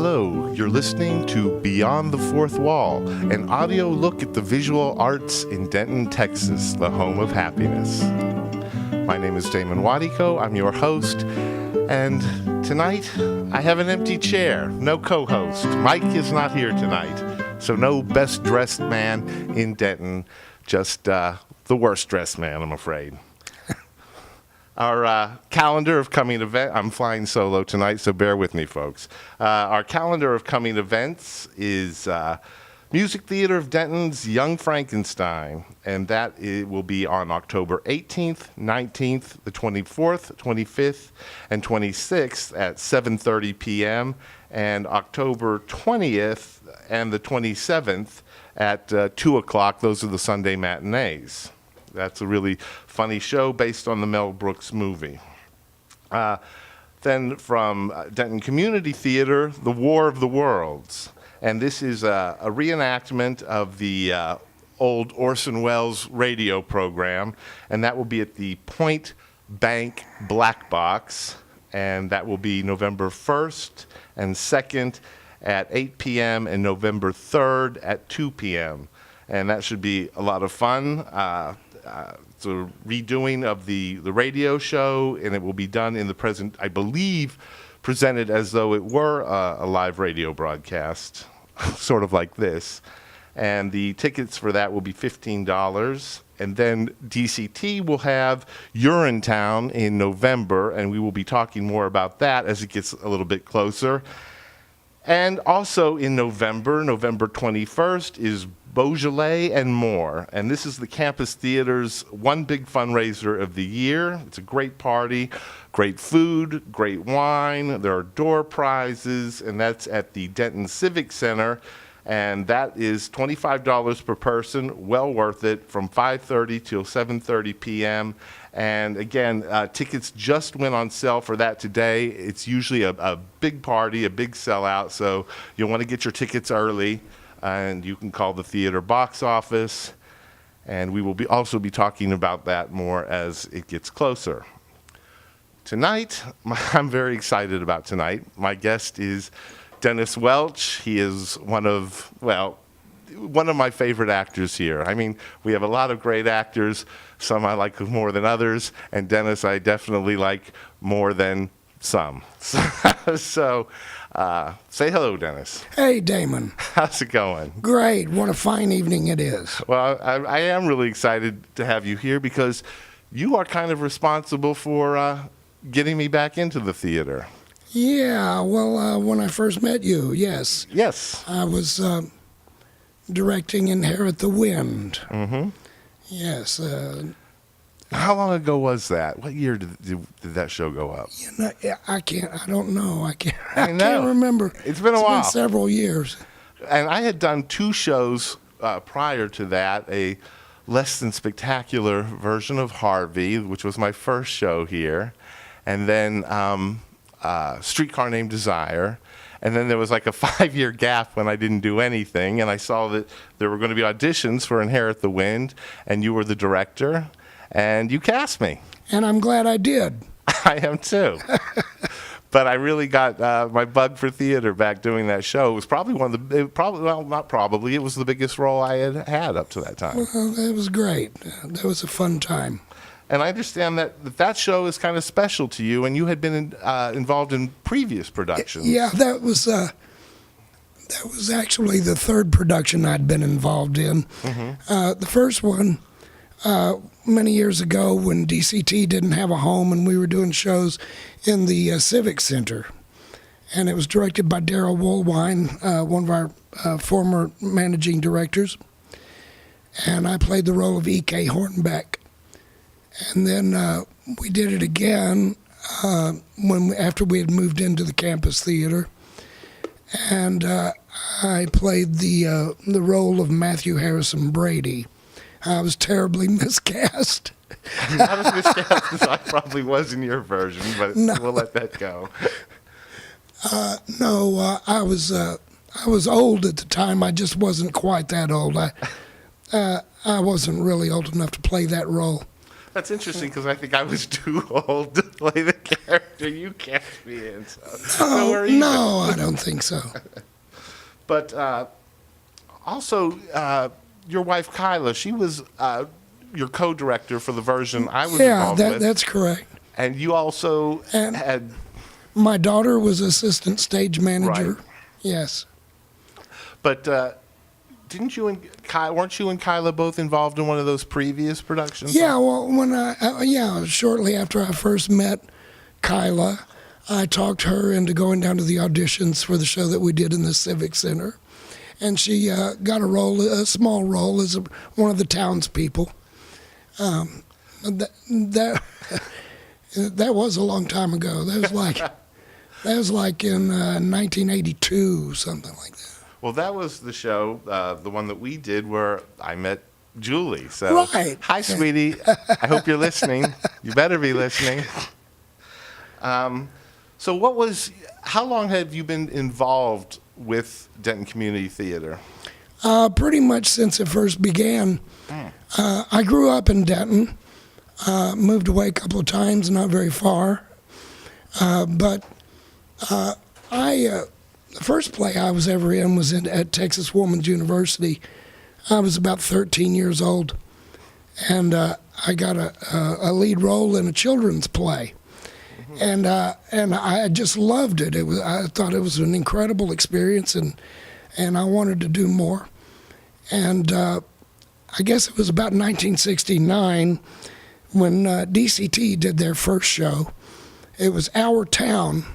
Hello, you're listening to Beyond the Fourth Wall, an audio look at the visual arts in Denton, Texas, the home of happiness. My name is Damon Wadiko, I'm your host, and tonight I have an empty chair, no co-host. Mike is not here tonight, so no best dressed man in Denton, just the worst dressed man, I'm afraid. Our calendar of coming events, I'm flying solo tonight, so bear with me, folks. Our calendar of coming events is Music Theater of Denton's Young Frankenstein, and that will be on October 18th, 19th, the 24th, 25th, and 26th at 7:30 p.m., and October 20th and the 27th at 2 o'clock. Those are the Sunday matinees. That's a really funny show based on the Mel Brooks movie. Then from Denton Community Theater, The War of the Worlds. And this is a reenactment of the old Orson Welles radio program. And that will be at the Point Bank Black Box. And that will be November 1st and 2nd at 8 p.m. and November 3rd at 2 p.m. And that should be a lot of fun. It's a redoing of the radio show, and it will be done in the present, I believe, presented as though it were a live radio broadcast, sort of like this. And the tickets for that will be $15. And then DCT will have Urinetown in November, and we will be talking more about that as it gets a little bit closer. And also in November 21st, is Beaujolais and More. And this is the Campus Theater's one big fundraiser of the year. It's a great party, great food, great wine. There are door prizes, and that's at the Denton Civic Center. And that is $25 per person, well worth it, from 5:30 till 7:30 p.m. And again, tickets just went on sale for that today. It's usually a big party, a big sellout, so you'll want to get your tickets early. And you can call the theater box office, and we will also be talking about that more as it gets closer. Tonight, I'm very excited about tonight. My guest is Dennis Welch. He is one of my favorite actors here. I mean, we have a lot of great actors. Some I like more than others, and Dennis I definitely like more than some. So say hello, Dennis. Hey, Damon. How's it going? Great. What a fine evening it is. Well, I am really excited to have you here because you are kind of responsible for getting me back into the theater. Yeah, well, when I first met you, yes. Yes. I was directing Inherit the Wind. Mm-hmm. Yes. How long ago was that? What year did that show go up? You know, I don't know. I can't remember. It's been a while. It's been several years. And I had done two shows prior to that, a less than spectacular version of Harvey, which was my first show here, and then Streetcar Named Desire. And then there was like a 5-year gap when I didn't do anything, and I saw that there were going to be auditions for Inherit the Wind, and you were the director. And you cast me. And I'm glad I did. I am too. But I really got my bug for theater back doing that show. It was probably it was the biggest role I had up to that time. Well, that was great. That was a fun time. And I understand that show is kind of special to you, and you had been involved in previous productions. Yeah, that was actually the third production I'd been involved in. Mm-hmm. The first one, many years ago when DCT didn't have a home and we were doing shows in the Civic Center. And it was directed by Darryl Woolwine, one of our former managing directors. And I played the role of E.K. Hornbeck. And then we did it again after we had moved into the Campus Theater. And I played the role of Matthew Harrison Brady. I was terribly miscast. Not as miscast as I probably was in your version, but no. We'll let that go. I was old at the time. I just wasn't quite that old. I wasn't really old enough to play that role. That's interesting because I think I was too old to play the character you cast me in. So no, we're even. No, I don't think so. But also, your wife Kyla, she was your co-director for the version I was Yeah, involved with. that's correct. And you also And- had. My daughter was assistant stage manager. Right. Yes. But didn't you and weren't you and Kyla both involved in one of those previous productions? Yeah, well, shortly after I first met Kyla, I talked her into going down to the auditions for the show that we did in the Civic Center, and she got a small role as one of the townspeople. That was a long time ago. That was like in 1982, something like that. Well, that was the show, the one that we did where I met Julie. So, Right. Hi, sweetie. I hope you're listening. You better be listening. So, how long have you been involved with Denton Community Theater? Pretty much since it first began. I grew up in Denton, moved away a couple of times, not very far. But the first play I was ever in was at Texas Woman's University. I was about 13 years old, and I got a lead role in a children's play. And I just loved it. I thought it was an incredible experience, and I wanted to do more. And I guess it was about 1969 when DCT did their first show. It was Our Town,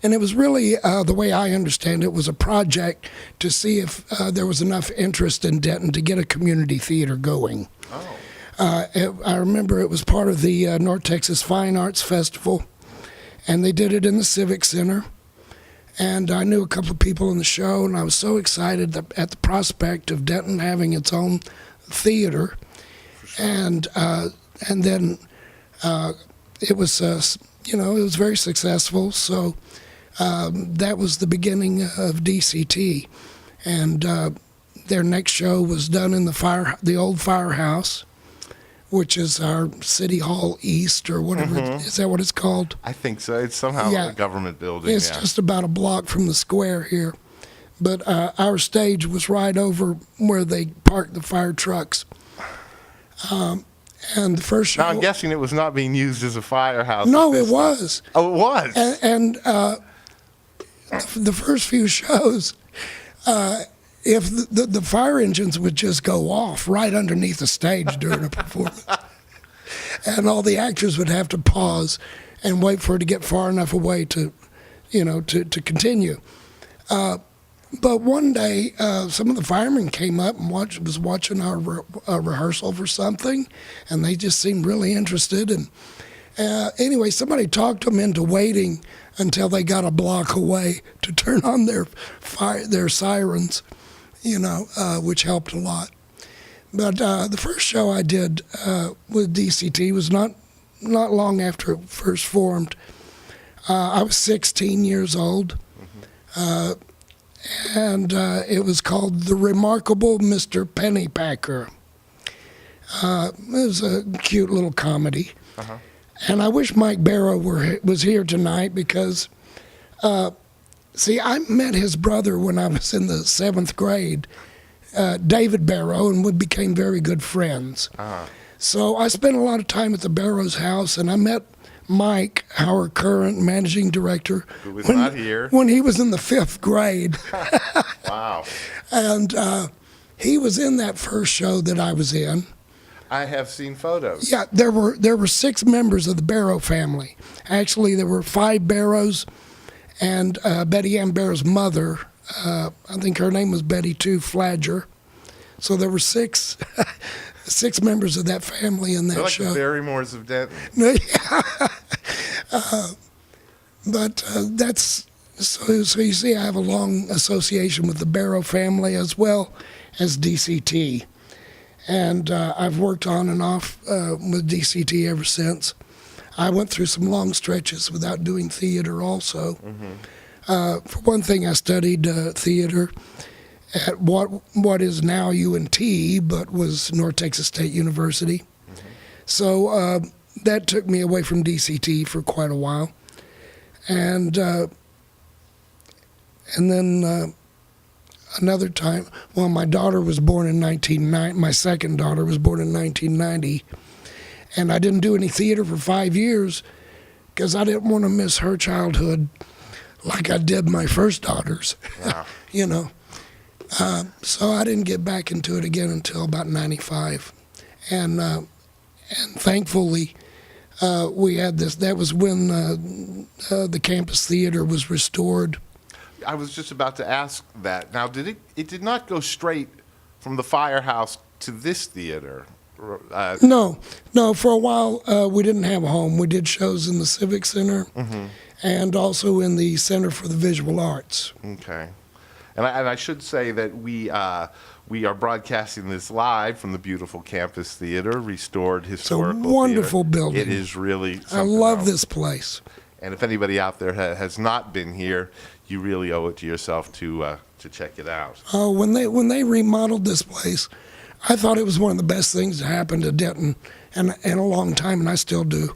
and it was really, the way I understand it, was a project to see if there was enough interest in Denton to get a community theater going. Oh. I remember it was part of the North Texas Fine Arts Festival, and they did it in the Civic Center. And I knew a couple of people in the show, and I was so excited at the prospect of Denton having its own theater. Sure. And then it was, it was very successful. So that was the beginning of DCT, and their next show was done in the old firehouse, which is our City Hall East or whatever. Is that what it's called? I think so. It's somehow a government building. It's just about a block from the square here. But our stage was right over where they parked the fire trucks. And the first show... Now, I'm guessing it was not being used as a firehouse. No, it was. Oh, it was? And the first few shows... if the fire engines would just go off right underneath the stage during a performance, and all the actors would have to pause and wait for it to get far enough away to continue. But one day, some of the firemen came up and was watching our rehearsal for something, and they just seemed really interested. And anyway, somebody talked them into waiting until they got a block away to turn on their sirens. Which helped a lot. But the first show I did with DCT was not long after it first formed. I was 16 years old, and it was called The Remarkable Mr. Pennypacker. It was a cute little comedy. Uh-huh. And I wish Mike Barrow was here tonight because... See, I met his brother when I was in the 7th grade, David Barrow, and we became very good friends. Uh-huh. So I spent a lot of time at the Barrows' house, and I met Mike, our current managing director, who was not here, when he was in the 5th grade. Wow. And he was in that first show that I was in. I have seen photos. Yeah, there were 6 members of the Barrow family. Actually, there were 5 Barrows. And Betty Ann Barrow's mother, I think her name was Betty too, Flagger. So there were 6 members of that family in that They're like show. The Barrymores of Denton. But that's so you see, I have a long association with the Barrow family as well as DCT, and I've worked on and off with DCT ever since. I went through some long stretches without doing theater also. Mm-hmm. For one thing, I studied theater at what is now UNT, but was North Texas State University. Mm-hmm. So that took me away from DCT for quite a while. And then another time, well, my daughter was born in 1990. My second daughter was born in 1990. And I didn't do any theater for 5 years because I didn't want to miss her childhood like I did my first daughter's. Wow. You know. So I didn't get back into it again until about 95. And thankfully, we had this. That was when the campus theater was restored. I was just about to ask that. Now, it did not go straight from the firehouse to this theater? No. For a while, we didn't have a home. We did shows in the Civic Center and also in the Center for the Visual Arts. Okay. And I should say that we are broadcasting this live from the beautiful campus theater, restored historical It's a wonderful theater. building. It is really something I love else. this place. And if anybody out there has not been here, you really owe it to yourself to check it out. Oh, when they remodeled this place, I thought it was one of the best things to happen to Denton in a long time, and I still do.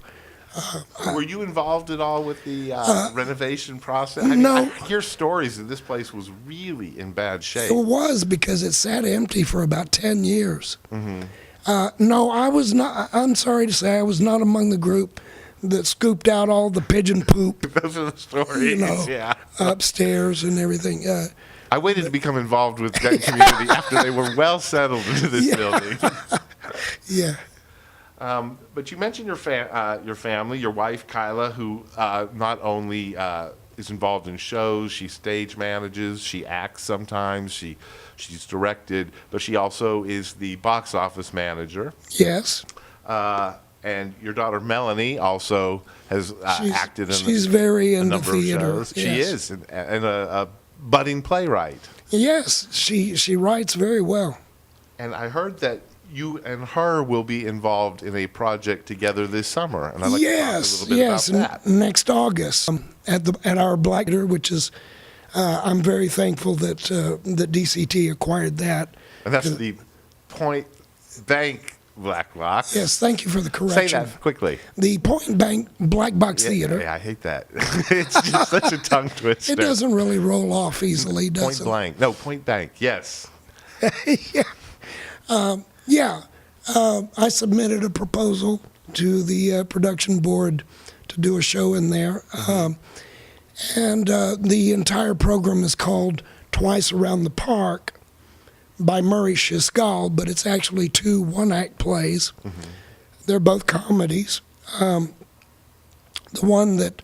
Were you involved at all with the renovation process? No. I hear stories that this place was really in bad shape. It was because it sat empty for about 10 years. No, I was not. I'm sorry to say I was not among the group that scooped out all the pigeon poop, Those are the stories. Yeah. upstairs and everything. I waited to become involved with Denton community after they were well settled into this building. Yeah. But you mentioned your family, your wife Kyla, who not only is involved in shows, she stage manages, she acts sometimes, she's directed, but she also is the box office manager. Yes. And your daughter Melanie also has acted in She's very a into number theater. of shows. She Yes. is, and a budding playwright. Yes, she writes very well. And I heard that you and her will be involved in a project together this summer, and I'd like to talk a little bit about that. Next August at our Black Theater, which is I'm very thankful that that DCT acquired that. And that's the Point Bank Black Box. Yes, thank you for the correction. Say that quickly. The Point Bank Black Box Theater. Yeah, I hate that. It's just such a tongue twister. It doesn't really roll off easily, does Point it? blank. No, Point Bank. Yes. Yeah. I submitted a proposal to the production board to do a show in there. And the entire program is called Twice Around the Park by Murray Shisgal, but it's actually 2 one-act plays. They're both comedies. The one that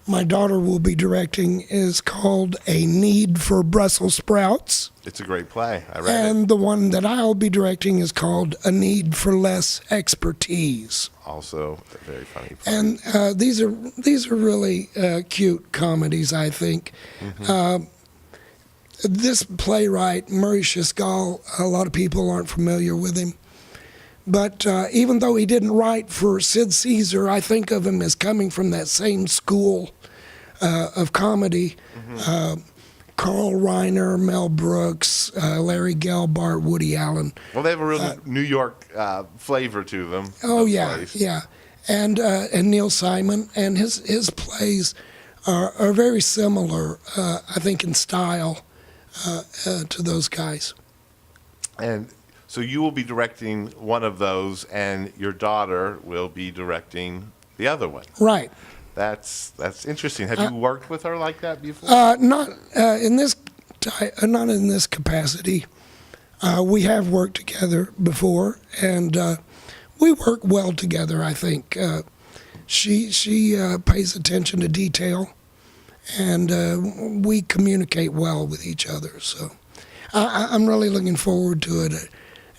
my daughter will be directing is called A Need for Brussels Sprouts. It's a great play. I read it. And the one that I'll be directing is called A Need for Less Expertise. Also a very funny play. And these are really cute comedies, I think. This playwright, Murray Shisgal, a lot of people aren't familiar with him. But even though he didn't write for Sid Caesar, I think of him as coming from that same school of comedy. Carl Reiner, Mel Brooks, Larry Gelbart, Woody Allen. Well, they have a real New York flavor to them. Oh, those yeah, plays. yeah. And Neil Simon, and his plays are very similar, I think, in style to those guys. And so you will be directing one of those, and your daughter will be directing the other one. Right. That's interesting. Have you worked with her like that before? Not in this capacity. We have worked together before, and we work well together. I think she pays attention to detail, and we communicate well with each other. So I'm really looking forward to it.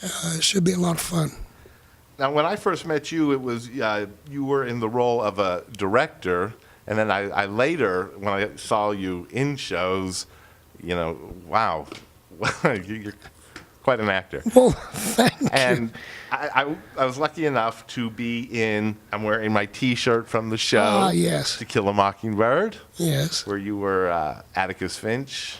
It should be a lot of fun. Now, when I first met you, it was you were in the role of a director, and then I later, when I saw you in shows, wow, you're quite an actor. Well, thank you. And I was lucky enough to be I'm wearing my T-shirt from the show, yes. To Kill a Mockingbird, Yes. where you were Atticus Finch.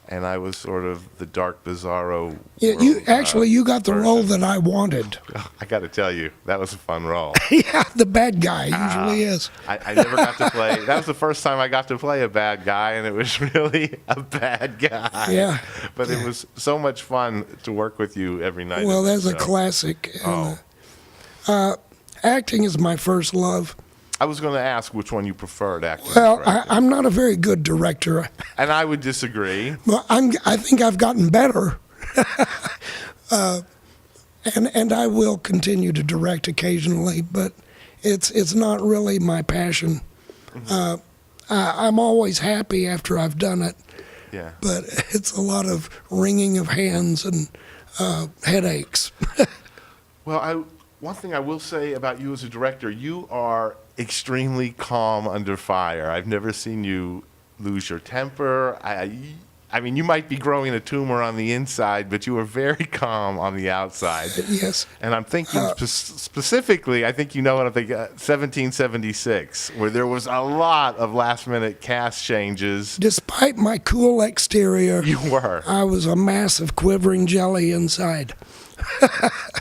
and I was sort of the dark, bizarro. Yeah, you got the role that I wanted. I got to tell you, that was a fun role. Yeah, the bad guy usually is. I never got to play. That was the first time I got to play a bad guy, and it was really a bad guy. Yeah. But it was so much fun to work with you every night. Well, that's a classic. And, acting is my first love. I was going to ask which one you preferred, acting. Well, or directing. I'm not a very good director. And I would disagree. Well, I think I've gotten better. And I will continue to direct occasionally, but it's not really my passion. I'm always happy after I've done it, Yeah. but it's a lot of wringing of hands and headaches. Well, one thing I will say about you as a director, you are extremely calm under fire. I've never seen you lose your temper. I mean, you might be growing a tumor on the inside, but you are very calm on the outside. Yes. And I'm thinking specifically, I think you know what I'm thinking, 1776, where there was a lot of last-minute cast changes. Despite my cool exterior, You were. I was a mass of quivering jelly inside.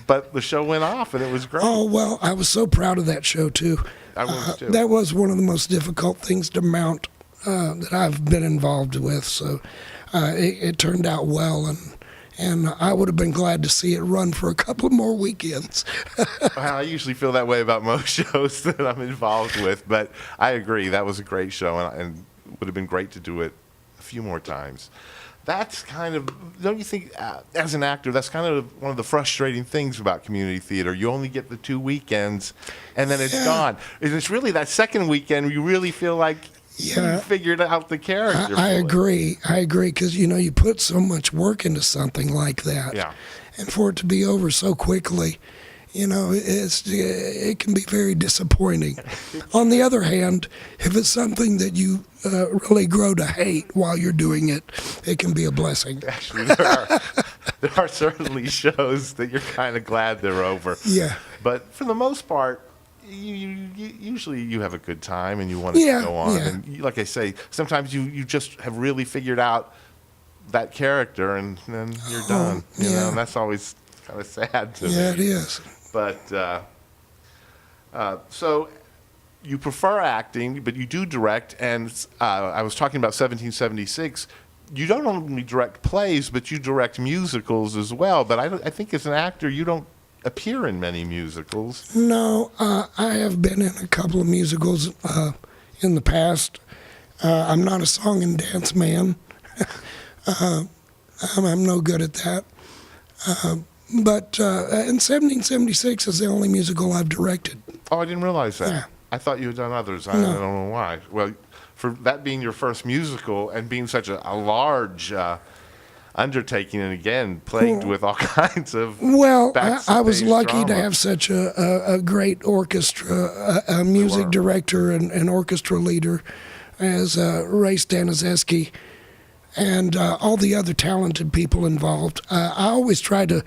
But the show went off, and it was great. Oh, well, I was so proud of that show, too. I was, too. That was one of the most difficult things to mount that I've been involved with. So it turned out well, and I would have been glad to see it run for a couple more weekends. Well, I usually feel that way about most shows that I'm involved with, but I agree. That was a great show, and would have been great to do it a few more times. That's kind of, don't you think, as an actor, that's kind of one of the frustrating things about community theater. You only get the 2 weekends, and then it's gone. And it's really that second weekend you really feel like you figured out the character. I agree, because, you put so much work into something like that. Yeah. And for it to be over so quickly, it can be very disappointing. On the other hand, if it's something that you really grow to hate while you're doing it, it can be a blessing. Actually, there are certainly shows that you're kind of glad they're over. Yeah. But for the most part, usually you have a good time and you want to go on. Yeah. And like I say, sometimes you just have really figured out that character, and then you're done. You know, and that's always kind of sad to me. Yeah, it is. But so you prefer acting, but you do direct. And I was talking about 1776. You don't only direct plays, but you direct musicals as well. But I think as an actor, you don't appear in many musicals. No, I have been in a couple of musicals in the past. I'm not a song and dance man. I'm no good at that. But in 1776 is the only musical I've directed. Oh, I didn't realize that. Yeah. I thought you had done others. I don't know why. Well, for that being your first musical and being such a large undertaking, and again, plagued with all kinds of Well, backstage I was lucky to drama. have such a great orchestra, a music director and orchestra leader as Ray Staniszewski, and all the other talented people involved. I always try to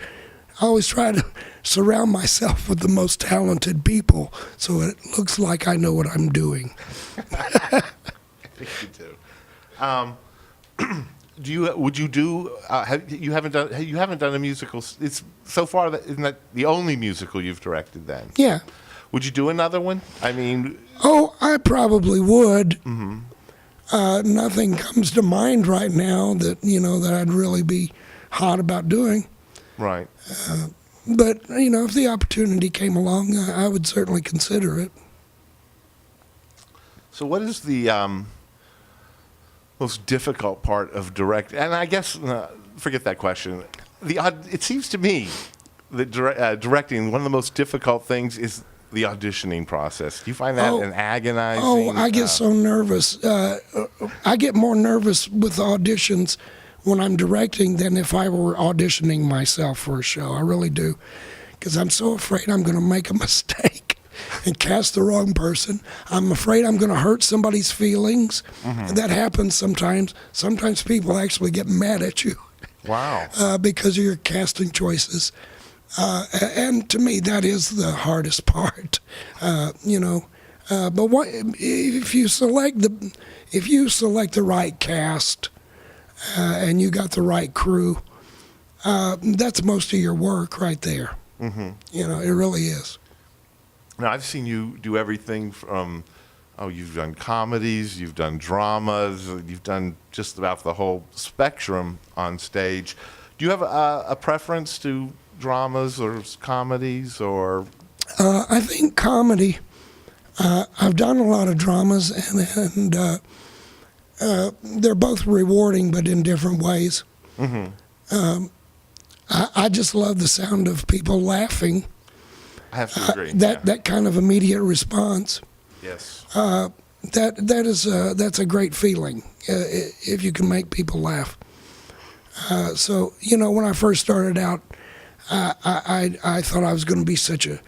surround myself with the most talented people, so it looks like I know what I'm doing. I think you do. You haven't done a musical? It's so far isn't that the only musical you've directed then? Yeah. Would you do another one? I mean, Oh, I probably would. Mm-hmm. Nothing comes to mind right now that that I'd really be hot about doing. right. But if the opportunity came along, I would certainly consider it. So what is the most difficult part of direct? And I guess forget that question. It seems to me that directing, one of the most difficult things is the auditioning process. Do you find that an agonizing? Oh, I get so nervous. I get more nervous with auditions when I'm directing than if I were auditioning myself for a show. I really do, because I'm so afraid I'm going to make a mistake and cast the wrong person. I'm afraid I'm going to hurt somebody's feelings. Mm-hmm. That happens sometimes. Sometimes people actually get mad at you. Wow. Because of your casting choices. And to me, that is the hardest part. But if you select the right cast, and you got the right crew, that's most of your work right there. Mm-hmm. It really is. Now, I've seen you do everything from, you've done comedies, you've done dramas, you've done just about the whole spectrum on stage. Do you have a preference to dramas or comedies or? I think comedy. I've done a lot of dramas, and they're both rewarding, but in different ways. Mm-hmm. I just love the sound of people laughing. I have to agree. That kind of immediate response. Yes. That's a great feeling if you can make people laugh. So when I first started out, I thought I was going to be such a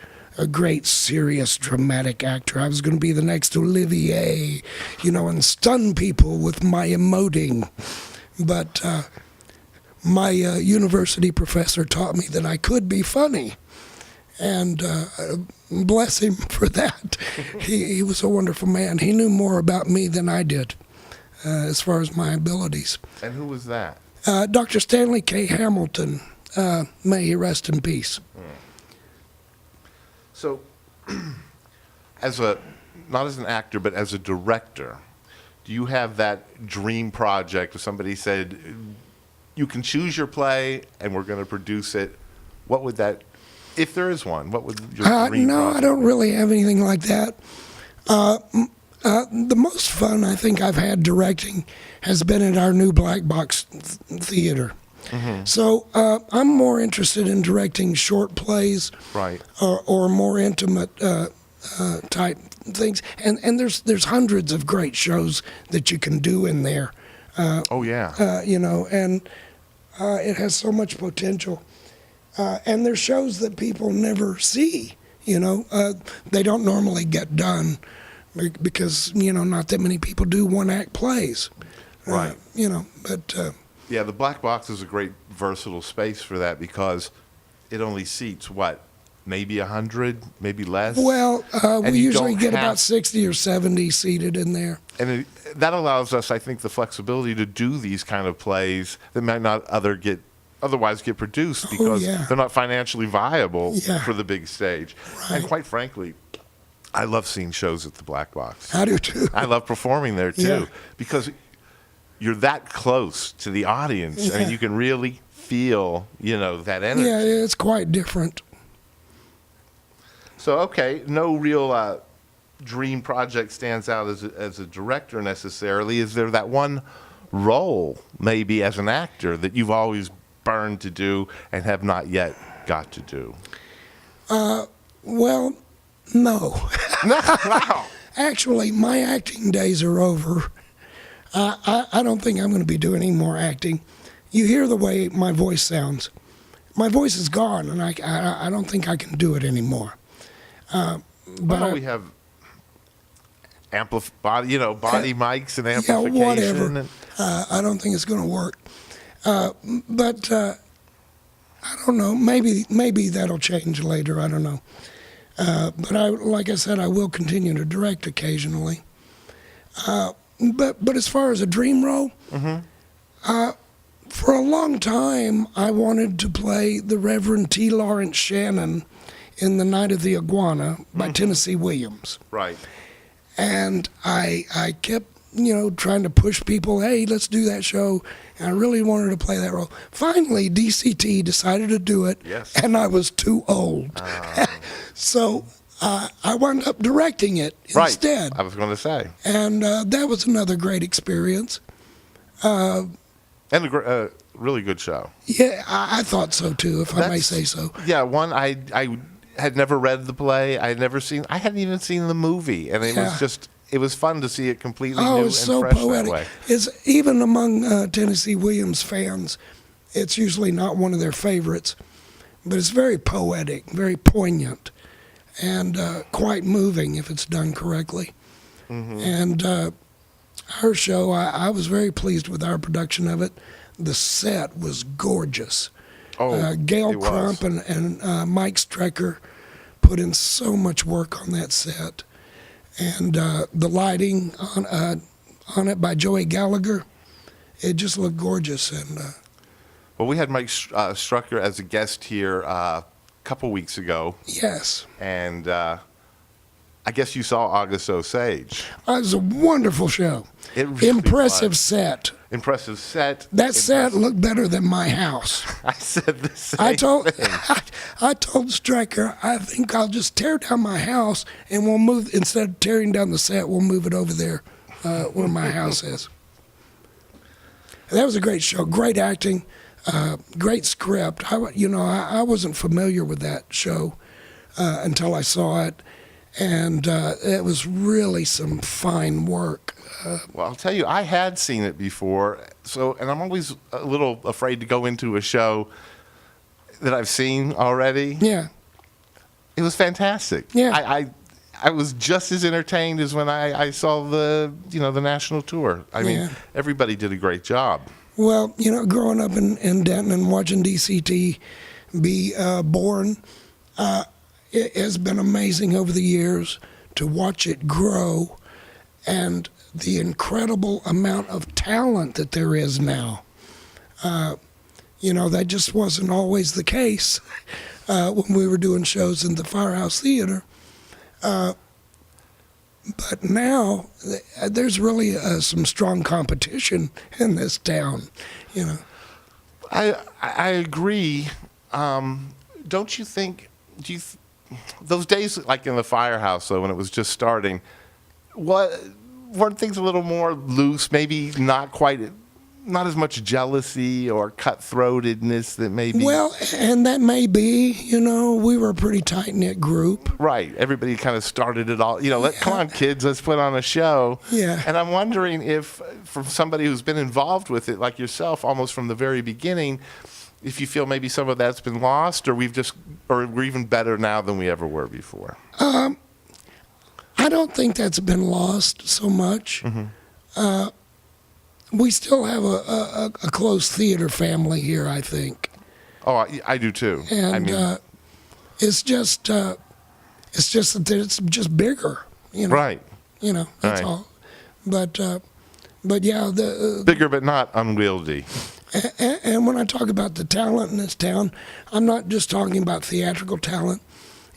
great, serious, dramatic actor. I was going to be the next Olivier, and stun people with my emoting. But my university professor taught me that I could be funny. And bless him for that. He was a wonderful man. He knew more about me than I did as far as my abilities. And who was that? Dr. Stanley K. Hamilton. May he rest in peace. So, not as an actor, but as a director, do you have that dream project if somebody said, you can choose your play and we're going to produce it? What would that, if there is one, what would your dream No, project I don't be? really have anything like that. The most fun I think I've had directing has been at our new Black Box Theater. Mm-hmm. So I'm more interested in directing short plays, Right. or more intimate type things. And there's hundreds of great shows that you can do in there. Oh, yeah. And it has so much potential. And there's shows that people never see. They don't normally get done because not that many people do one-act plays. Right. But Yeah, the Black Box is a great versatile space for that because it only seats, maybe 100, maybe less? well, And we you usually don't get have- about 60 or 70 seated in there. And that allows us, I think, the flexibility to do these kind of plays that might not otherwise get produced because yeah. they're not financially viable Yeah. for the big stage. Right. And quite frankly, I love seeing shows at the Black Box. I do too. I love performing there too Yeah. because you're that close to the audience. I mean, Yeah. you can really feel, that energy. Yeah, it's quite different. So, okay, no real dream project stands out as a director necessarily. Is there that one role, maybe as an actor, that you've always burned to do and have not yet got to do? Well, no. No. Actually, my acting days are over. I don't think I'm going to be doing any more acting. You hear the way my voice sounds. My voice is gone, and I don't think I can do it anymore. But we have body mics and Yeah, amplification. whatever. And, I don't think it's going to work. But I don't know. Maybe that'll change later. I don't know. But like I said, I will continue to direct occasionally. But as far as a dream role, for a long time, I wanted to play the Reverend T. Lawrence Shannon in The Night of the Iguana by Tennessee Williams. right. And I kept, trying to push people, hey, let's do that show. And I really wanted to play that role. Finally, DCT decided to do it, Yes. and I was too old. So I wound up directing it instead. I was going to say. And that was another great experience. And a really good show. Yeah, I thought so too, if I may That's- say so. Yeah, one, I had never read the play. I hadn't even seen the movie. And it was fun to see it completely Oh, new it's and so fresh poetic. that way. It's even among Tennessee Williams fans, it's usually not one of their favorites, but it's very poetic, very poignant, and quite moving if it's done correctly. And our show, I was very pleased with our production of it. The set was gorgeous. Oh, Gail it was. Crump and Mike Strecker put in so much work on that set. And the lighting on it by Joey Gallagher it just looked gorgeous. And Well, we had Mike Strucker as a guest here a couple weeks ago, yes, and I guess you saw August Osage. it was a wonderful show. It really Impressive was. set. Impressive set. That set looked better than my house. I said the same I told thing. I told Stryker, I think I'll just tear down my house and we'll move, instead of tearing down the set, we'll move it over there where my house is. That was a great show, great acting, great script. I wasn't familiar with that show until I saw it, and it was really some fine work. Well, I'll tell you, I had seen it before, and I'm always a little afraid to go into a show that I've seen already. Yeah. It was fantastic. Yeah. I was just as entertained as when I saw the national tour. I mean, everybody did a great job. Well, growing up in Denton and watching DCT be born, it has been amazing over the years to watch it grow and the incredible amount of talent that there is now. That just wasn't always the case when we were doing shows in the Firehouse Theater. But now there's really some strong competition in this town. I agree. Don't you think? Those days, like in the Firehouse, though, when it was just starting, weren't things a little more loose? Maybe not as much jealousy or cutthroatedness that maybe. Well, and that may be. We were a pretty tight knit group. Right. Everybody kind of started it all. Come on, kids, let's put on a show. Yeah. And I'm wondering if, from somebody who's been involved with it, like yourself, almost from the very beginning, if you feel maybe some of that's been lost, or we're even better now than we ever were before. I don't think that's been lost so much. Mm-hmm. We still have a close theater family here, I think. Oh, I do too. And it's just that it's just bigger. Right. That's Right. all. But yeah, Bigger but not unwieldy. and when I talk about the talent in this town, I'm not just talking about theatrical talent.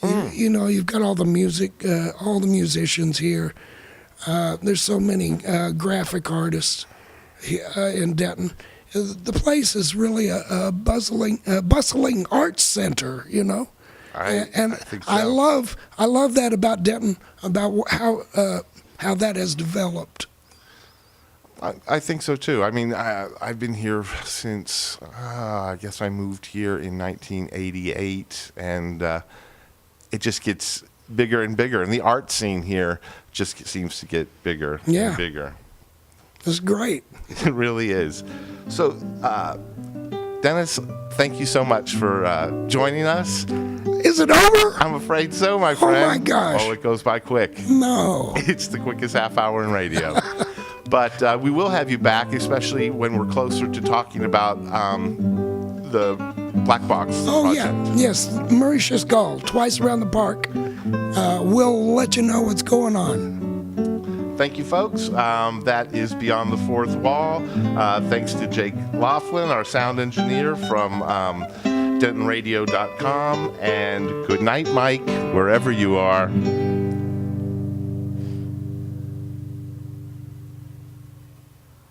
You've got all the music, all the musicians here. There's so many graphic artists in Denton. The place is really a bustling arts center. I think so. I love that about Denton, about how that has developed. I think so too. I mean, I've been here since I guess I moved here in 1988, and it just gets bigger and bigger. And the art scene here just seems to get bigger and bigger. It's great. It really is. So, Dennis, thank you so much for joining us. Is it over? I'm afraid so, my friend. Oh my gosh. Oh, it goes by quick. No. It's the quickest half hour in radio. But we will have you back, especially when we're closer to talking about the Black Box project. Yeah. Yes. Mauritius Gull, twice around the park. We'll let you know what's going on. Thank you, folks. That is Beyond the Fourth Wall. Thanks to Jake Laughlin, our sound engineer from DentonRadio.com. And good night, Mike, wherever you are.